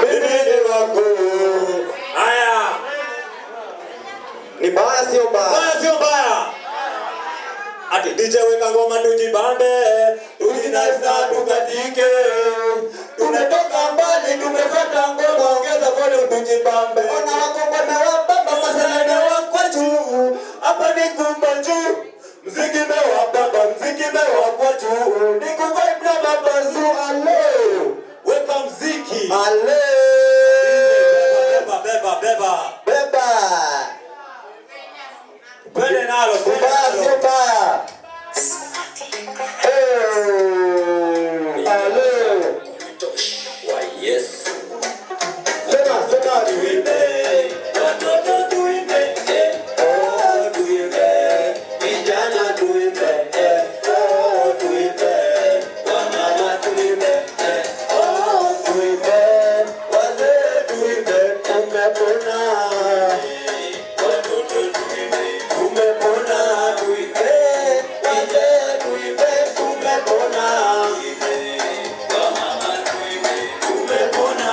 mimi ni wako. Haya. Ni baya sio baya? Baya sio baya. Ati DJ weka ngoma tujibambe, tujinasa tukatike. Tumetoka mbali tumefuata ngoma, ongeza volume tujibambe. Ona wako na wababa Masala na wako juu, hapa ni kumba juu. Mziki mewa baba, mziki mewa kwa juu. Niku vibe na baba zu alo. Weka mziki. Ale. Beba, beba, beba. Beba. Twende nalo, twende Baya sio nalo. baya? Ale. Wa Yesu. Sema, sema. Tuimbe, watoto tuimbe, oh tuimbe, vijana tuimbe, oh tuimbe, wamama tuimbe, oh tuimbe, wazee tuimbe, tumepona, watoto tuimbe, tumepona, tuimbe, wazee tuimbe, tumepona, wamama tuimbe, tumepona.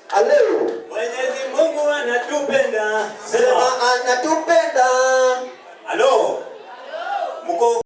Hallelujah. Mwenyezi Mungu anatupenda. Sema anatupenda.